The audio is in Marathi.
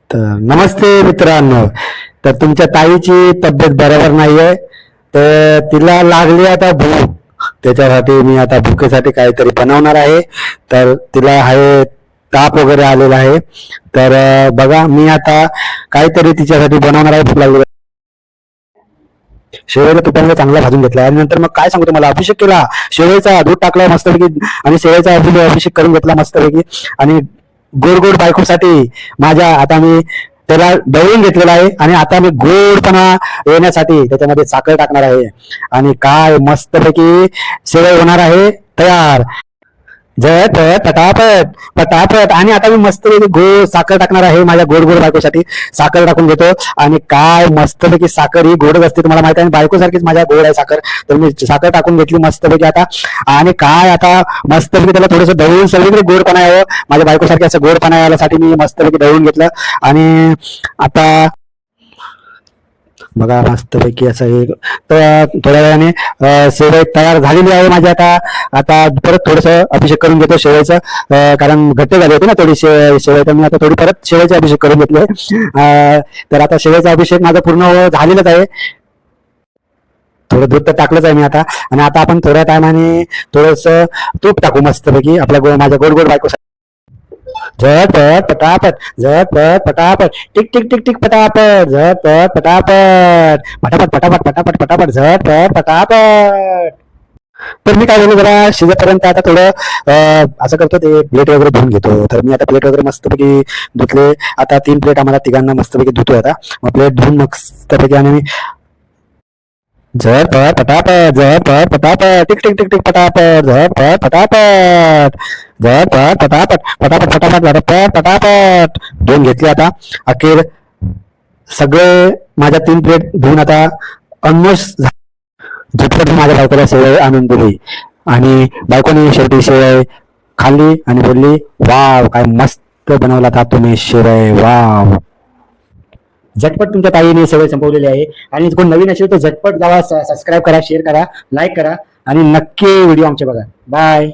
तर नमस्ते मित्रांनो. तर तुमच्या ताईची तब्येत बरोबर नाहीये, तर तिला लागली आता भूक. त्याच्यासाठी मी आता भुकेसाठी काहीतरी बनवणार आहे. तर तिला आहे ताप वगैरे आलेला आहे. तर बघा मी आता काहीतरी तिच्यासाठी बनवणार आहे. भूक लागली. शेवईला तुपामध्ये चांगला भाजून घेतला आणि नंतर मग काय सांगू तुम्हाला, अभिषेक केला शेवईचा. दूध टाकला मस्तपैकी आणि शेवईचा अभिषेक करून घेतला मस्तपैकी. आणि गोड गोड बायकोसाठी माझ्या आता मी त्याला दळून घेतलेला आहे आणि आता मी गोडपणा येण्यासाठी त्याच्यामध्ये साखर टाकणार आहे आणि काय मस्तपैकी शेवई होणार आहे तयार. झटपट पटापट पटापट. आणि आता मी मस्तपैकी गोड साखर टाकणार आहे माझ्या गोड गोड बायकोसाठी. साखर टाकून घेतो आणि काय मस्तपैकी साखर ही गोडच असते, तुम्हाला माहिती आहे. बायकोसारखीच माझ्या गोड आहे साखर. तर मी साखर टाकून घेतली मस्तपैकी आता. आणि काय आता मस्तपैकी त्याला थोडंसं दळून सगळीकडे गोडपणा यावं, माझ्या बायकोसारखी असं गोडपणा यायसाठी मी मस्तपैकी दळून घेतलं. आणि आता बघा मस्तपैकी असं हे तर थोड्या वेळाने शेवई तयार झालेली आहे माझी. आता आता परत थोडस अभिषेक करून घेतो शेवईचं, कारण घट्ट झाली होती ना थोडी शेवई. तर मी आता थोडी परत शेवईचा अभिषेक करून घेतले. तर आता शेवईचा अभिषेक माझा पूर्ण झालेलाच आहे. थोडं दूध तर टाकलंच आहे मी आता. आणि आता आपण थोड्या टायमाने थोडस तूप टाकू मस्तपैकी आपल्या माझ्या गोड गोड बायको. झटपट पटापट झटपट पटापट टिक टिक टिक टिक पटापट झटपट पटापट पटापट पटापट पटापट पटापट झटपट पटापट. तर मी काय बोलू, जरा शिजेपर्यंत आता थोडं असं करतो, ते प्लेट वगैरे धुवून घेतो. तर मी आता प्लेट वगैरे मस्तपैकी धुतले. आता 3 प्लेट आम्हाला तिघांना मस्तपैकी धुतोय आता. मग प्लेट धुवून मस्तपैकी आणि मी झटपट पटापट झटपट पटापट टिक टिक टिक टिक पटापट झटपट पटापट झटपट पटापट पटापट पटापट झटपट पटापट धुवून घेतले. आता अखेर सगळे माझ्या 3 प्लेट धुवून आता ऑलमोस्ट झटपट माझ्या बायकोला शेवई आणून दिली. आणि बायकोने शेवटी शेवई खाल्ली आणि बोलली, वाव काय मस्त बनवला था तुम्ही शेवई, वाव. झटपट तुमच्या ताईने सगळे संपवलेले आहे. आणि कोण नवीन असेल तर झटपट जावा, सबस्क्राईब करा, शेअर करा, लाईक करा आणि नक्की व्हिडिओ आमचे बघा. बाय.